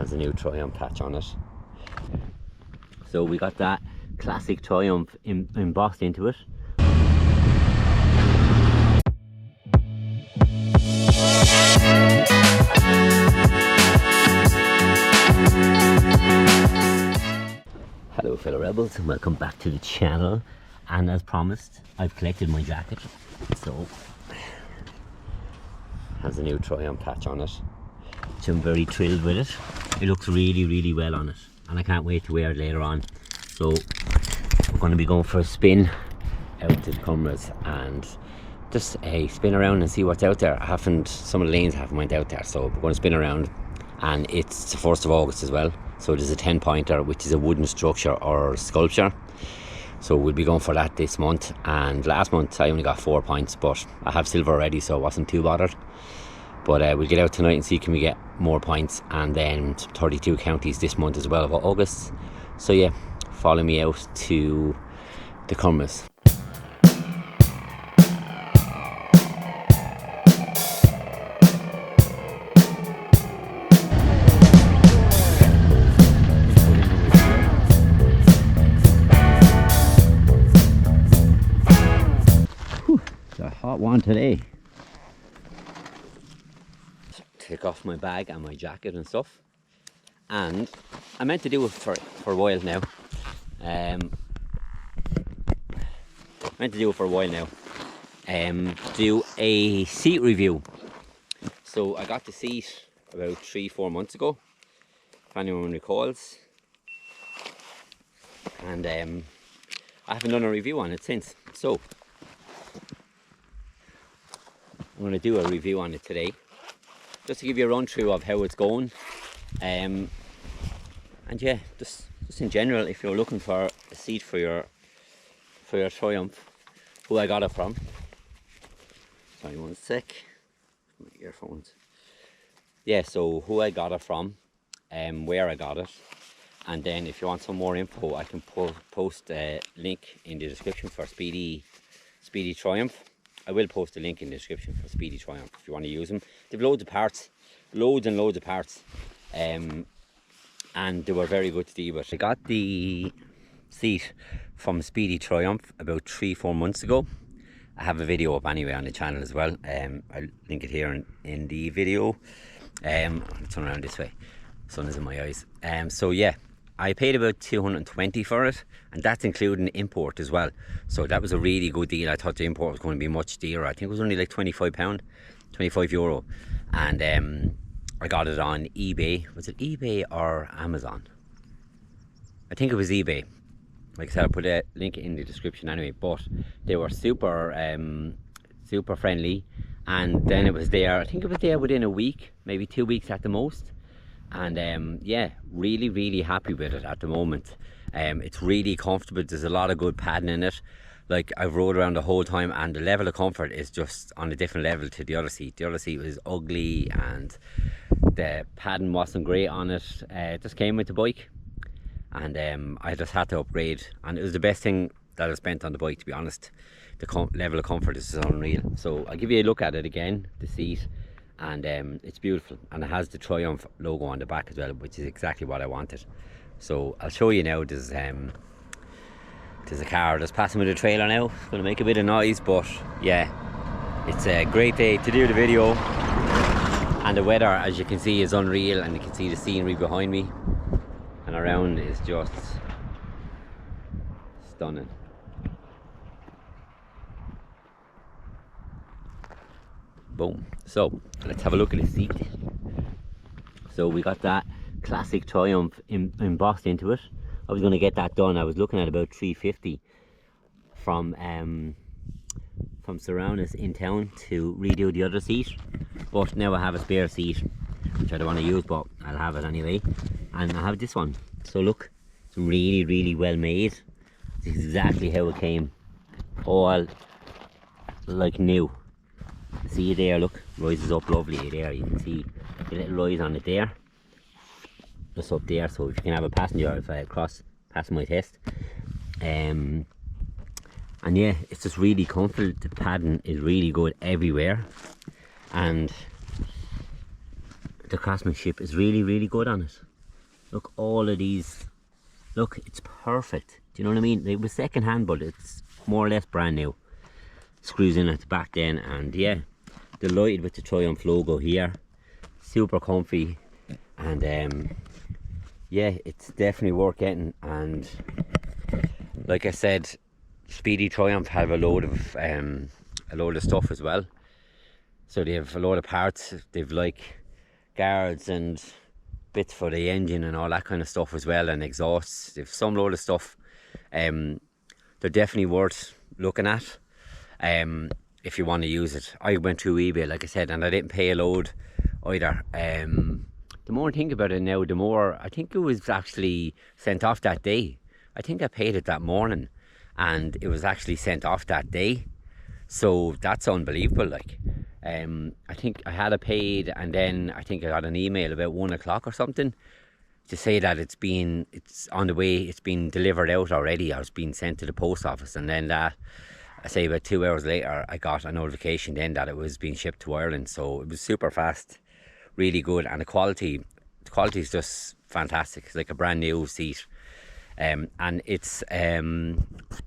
has a new Triumph patch on it. So we got that classic Triumph embossed into it. Hello fellow rebels, and welcome back to the channel. And as promised, I've collected my jacket. So has a new Triumph patch on it, which I'm very thrilled with it. It looks really well on it, and I can't wait to wear it later on. So we're going to be going for a spin out to the Cumras and just a spin around and see what's out there. Some of the lanes haven't went out there, so we're going to spin around. And it's the 1st of August as well, so there's a 10-pointer, which is a wooden structure or sculpture. So we'll be going for that this month. And last month I only got 4 points, but I have silver already, so I wasn't too bothered. But we'll get out tonight and see can we get more points, and then 32 counties this month as well of August. So yeah, follow me out to the Cumras. It's a hot one today. Take off my bag and my jacket and stuff, and I meant to do it for a while now. Do a seat review. So I got the seat about 3-4 months ago, if anyone recalls, and I haven't done a review on it since. So I'm going to do a review on it today, just to give you a run through of how it's going. And yeah, just in general, if you're looking for a seat for your Triumph, who I got it from. Sorry, one sec. My earphones. Yeah, so who I got it from, where I got it, and then if you want some more info, I can post a link in the description for Speedy Triumph. I will post a link in the description for Speedy Triumph if you want to use them. They've loads of parts, loads and loads of parts, and they were very good to deal with. I got the seat from Speedy Triumph about 3-4 months ago. I have a video up anyway on the channel as well. I'll link it here in the video. I'll turn around this way, sun is in my eyes. So yeah, I paid about 220 for it, and that's including import as well. So that was a really good deal. I thought the import was going to be much dearer. I think it was only like €25, €25. And I got it on eBay. Was it eBay or Amazon? I think it was eBay. Like I said, I'll put a link in the description anyway. But they were super friendly. And then it was there, I think it was there within a week, maybe 2 weeks at the most. And yeah, really happy with it at the moment. It's really comfortable. There's a lot of good padding in it. Like, I've rode around the whole time, and the level of comfort is just on a different level to the other seat. The other seat was ugly, and the padding wasn't great on it. It just came with the bike, and I just had to upgrade, and it was the best thing that I spent on the bike, to be honest. The level of comfort is unreal. So I'll give you a look at it again, the seat. And it's beautiful, and it has the Triumph logo on the back as well, which is exactly what I wanted. So I'll show you now. There's a car just passing with a trailer now. It's going to make a bit of noise, but yeah, it's a great day to do the video. And the weather, as you can see, is unreal, and you can see the scenery behind me and around is just stunning. Boom. So let's have a look at the seat. So we got that classic Triumph embossed into it. I was going to get that done. I was looking at about $350 from Surrounders in town to redo the other seat, but now I have a spare seat which I don't want to use, but I'll have it anyway. And I have this one. So look, it's really well made. It's exactly how it came, all like new. See there, look, rises up lovely there. You can see the little rise on it there, just up there. So if you can have a passenger, if I pass my test, and yeah, it's just really comfortable. The padding is really good everywhere, and the craftsmanship is really good on it. Look, all of these, look, it's perfect. Do you know what I mean? It was second hand, but it's more or less brand new. Screws in at the back then, and yeah, delighted with the Triumph logo here. Super comfy, and yeah, it's definitely worth getting. And like I said, Speedy Triumph have a load of stuff as well. So they have a load of parts. They've like guards and bits for the engine and all that kind of stuff as well, and exhausts. They've some load of stuff. They're definitely worth looking at if you want to use it. I went through eBay, like I said, and I didn't pay a load either. The more I think about it now, the more I think it was actually sent off that day. I think I paid it that morning and it was actually sent off that day. So that's unbelievable. Like, I think I had it paid, and then I think I got an email about 1 o'clock or something to say that it's on the way, it's been delivered out already, or it's been sent to the post office. And then that, I say about 2 hours later, I got a notification then that it was being shipped to Ireland. So it was super fast, really good, and the quality is just fantastic. It's like a brand new seat, and it's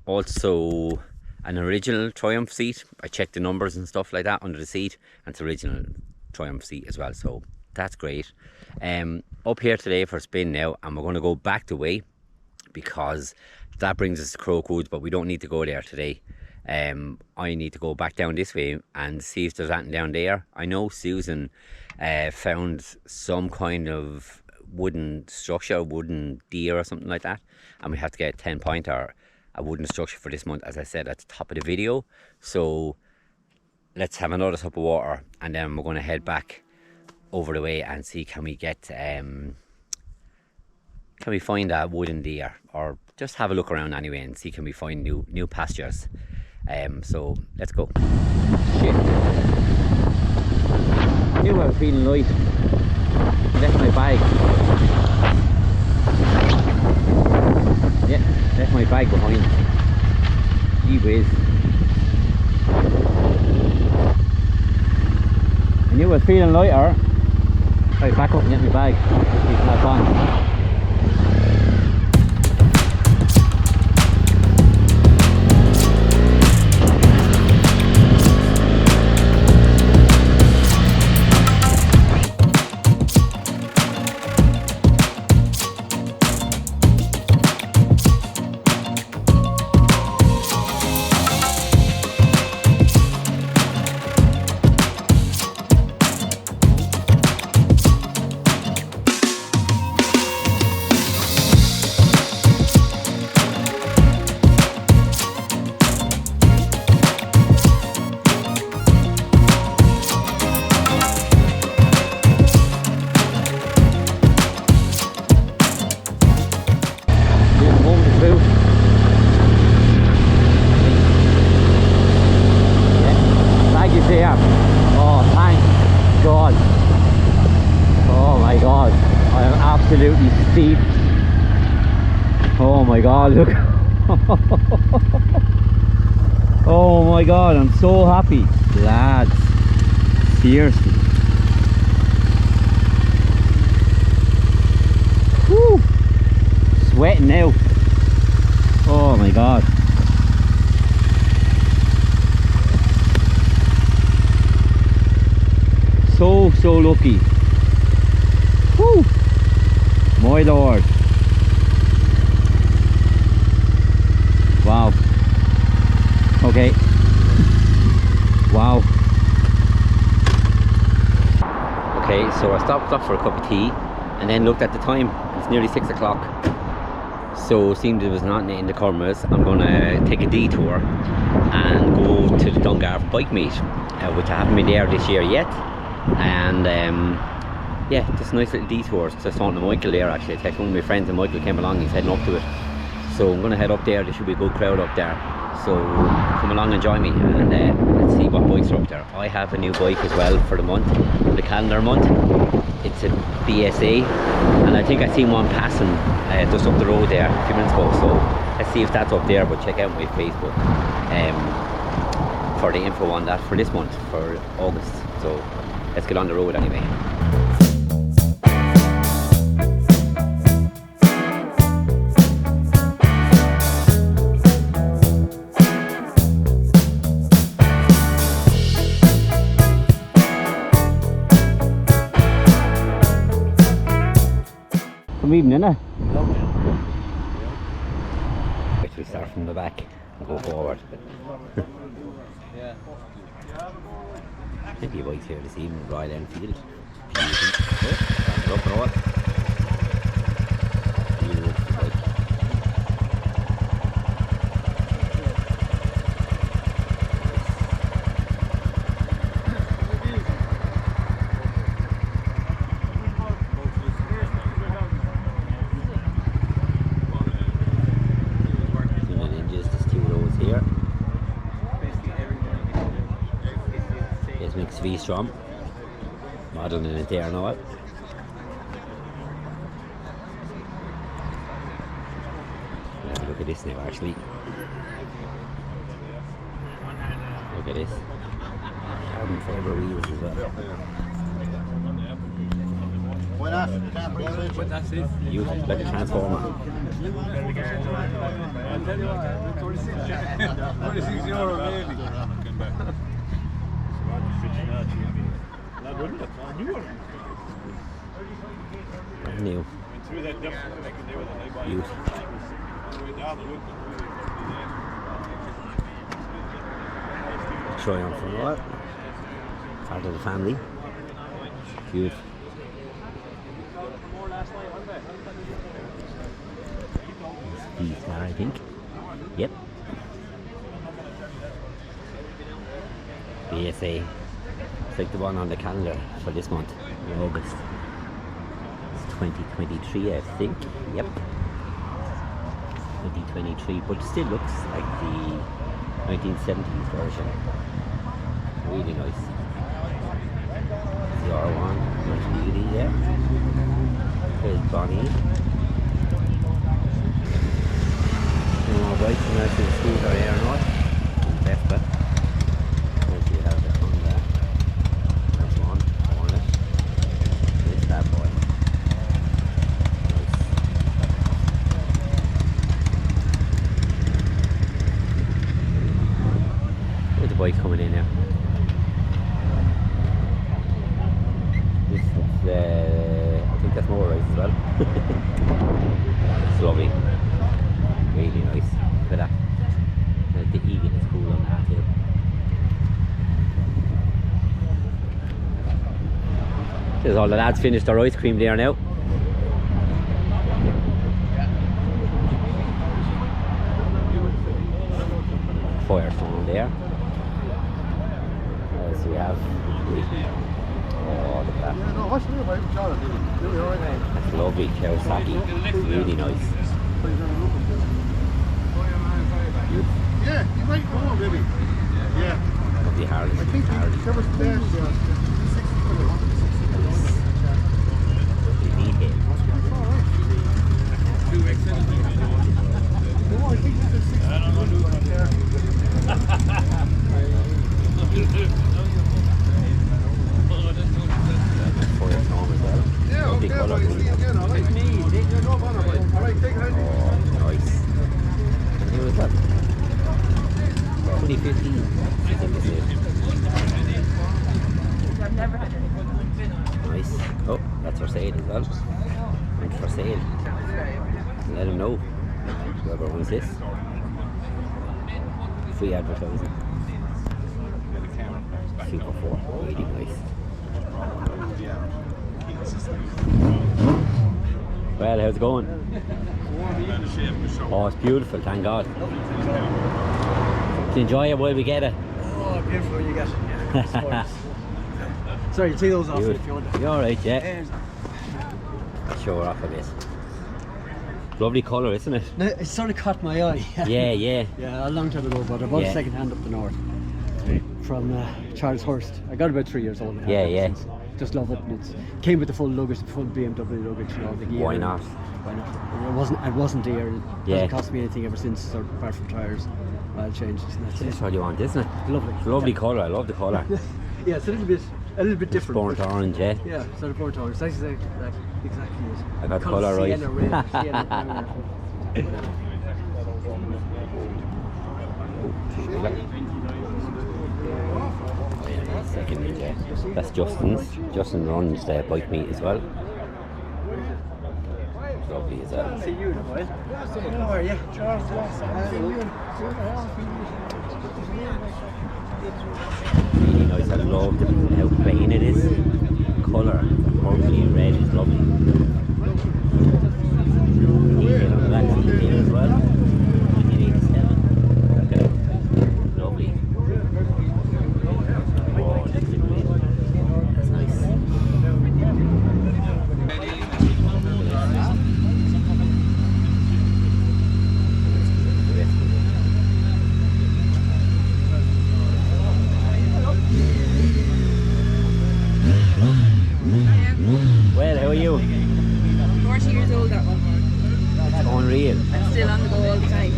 also an original Triumph seat. I checked the numbers and stuff like that under the seat, and it's original Triumph seat as well, so that's great. Up here today for a spin now, and we're going to go back the way because that brings us to Crowcoods, but we don't need to go there today. I need to go back down this way and see if there's anything down there. I know Susan found some kind of wooden structure, wooden deer or something like that, and we have to get a 10-point or a wooden structure for this month, as I said at the top of the video. So let's have another sip of water, and then we're going to head back over the way and see can we find a wooden deer, or just have a look around anyway and see can we find new pastures. So let's go. Shit. I knew I was feeling light. Left my bag. Yeah, left my bag behind. Gee whiz. I knew I was feeling lighter. Right, back up and get my bag. See if that's on. Absolutely steep. Oh my god, look. Oh my god, I'm so happy, lads. Seriously. Woo. Sweating now. Oh my god. So lucky. Woo. My lord. Wow. Okay. Wow. Okay, so I stopped off for a cup of tea and then looked at the time. It's nearly 6 o'clock. So it seemed there was nothing in the corners. I'm gonna take a detour and go to the Dungarvan bike meet, which I haven't been there this year yet. And yeah, just a nice little detours. Just talking to Michael there actually. I texted one of my friends and Michael came along, he's heading up to it. So I'm going to head up there, there should be a good crowd up there. So come along and join me and let's see what bikes are up there. I have a new bike as well for the month, for the calendar month. It's a BSA and I think I seen one passing just up the road there a few minutes ago. So let's see if that's up there, but check out my Facebook for the info on that for this month, for August. So let's get on the road anyway. Come evening, innit? Right, we'll start from the back and go forward. Plenty of bikes here this evening, Royal Enfield. Up road. V-Strom modelling in it there now. Look at this now, actually. Look at this. Carbon fibre wheels as well. Use it like a transformer. New. Use. Try on for a while. Part of the family. Cute. S.M.A.R.T, I think. Yep. Deise. It's like the one on the calendar for this month, in August. It's 2023, I think. Yep. 2023, but it still looks like the 1970s version. Really nice. The R1, nice beauty there. There's Bonnie. More bikes and that's the scooter here and all. Left back. Bike coming in now. This is, I think that's more right as well. It's lovely. Really nice. Look at that. The Egan is cool on that too. There's all the lads finished their ice cream there now. Firestone there. We have oh, look at that. That's lovely, Kawasaki. Really nice. Yeah, you might go on, baby. Yeah. Lovely Harley. I think Harley. Nice. Oh, that's for sale as well. And for sale. Let them know. Whoever wants this. Free advertising. Super 4. Really nice. Well, how's it going? Oh, it's beautiful, thank God. Do you enjoy it while we get it? Oh, beautiful when you get it. Yeah, sorry, take those off if you want. You're alright, yeah. I'll show her off a bit. Lovely colour, isn't it? No, it sort of caught my eye. Yeah, yeah. Yeah, a long time ago, but I bought a second hand up the north from Charles Hurst. I got about 3 years old. Yeah, yeah. Just love it. And it came with the full luggage, the full BMW luggage and all the gear. Why not? Why not? It wasn't dear. It hasn't cost me anything ever since, apart from tyres, oil changes, and that's what you want, isn't it? Lovely. It's a lovely colour. I love the colour. Yeah, it's a little bit different. Burnt orange, yeah. Yeah, sort of burnt orange. That's exactly it. I got the colour right. Sienna red. Second, yeah. That's Justin's. Justin runs the bike meet as well. lovely as well. See you, boy. How are you? Really nice. I love how plain it is. Colour, purpley and red is lovely. Detail on the back of the tail as well. 1987. Lovely. Oh, looks great. That's nice. Well, how are you? 40 years old, that one. Unreal. I'm still on the go all the time.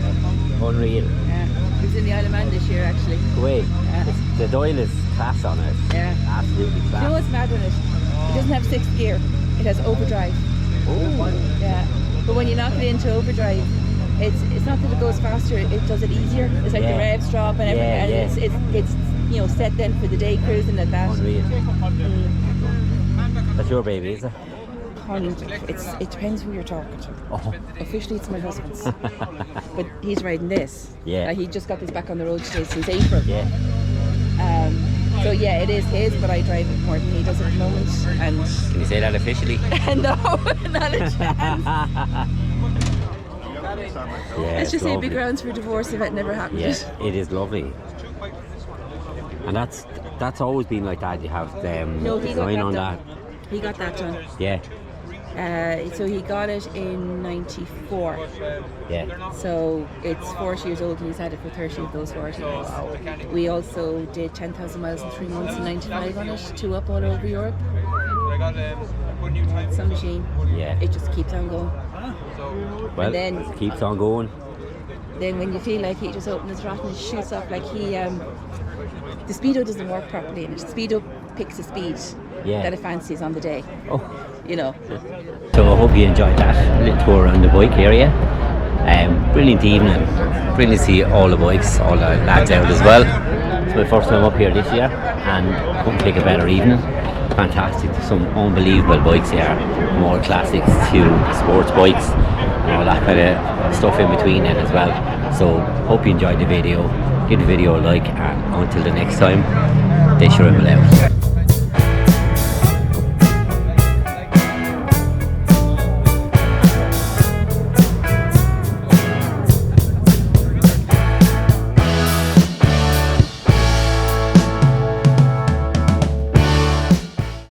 Unreal. Yeah. He was in the Isle of Man this year, actually. Go away. Yeah. The dial is class on it. Yeah. Absolutely You know class. what's mad with it? It doesn't have 6th gear. It has overdrive. Oh. Yeah. But when you knock it into overdrive, it's not that it goes faster, it does it easier. It's like Yeah. the revs drop and everything. Yeah, And it's you know, set then for the day cruising like that. Unreal. That's your baby, is it? It depends who you're talking to. Oh. Officially, it's my husband's, but he's riding this. Yeah. He just got this back on the road today since April. Yeah. So yeah, it is his, but I drive it more than he does at the moment. And Can you say that officially? no, not a chance. Yeah, Let's just say lovely. big grounds for divorce if it never happened. Yeah, it is lovely. And that's always been like that. You have No, he got design that on done. that. He got that done. Yeah. So he got it in '94. Yeah. So it's 40 years old and he's had it for 30 of those 40 years. We also did 10,000 miles in 3 months in '95 on it, 2 up all over Europe. Some machine. Yeah. It just keeps on going. Well, and then- it keeps on going. Then when you feel like he just opens his rot and shoots up, like the speedo doesn't work properly in it. Speedo picks a speed that it fancies on the day. Oh. You know. So I hope you enjoyed that little tour around the bike area. Brilliant evening. Brilliant to see all the bikes, all the lads out as well. It's my first time up here this year and couldn't pick a better evening. Fantastic. Some unbelievable bikes here. From all classics to sports bikes and all that kind of stuff in between it as well. So hope you enjoyed the video. Give the video a like and until the next time, Deise out.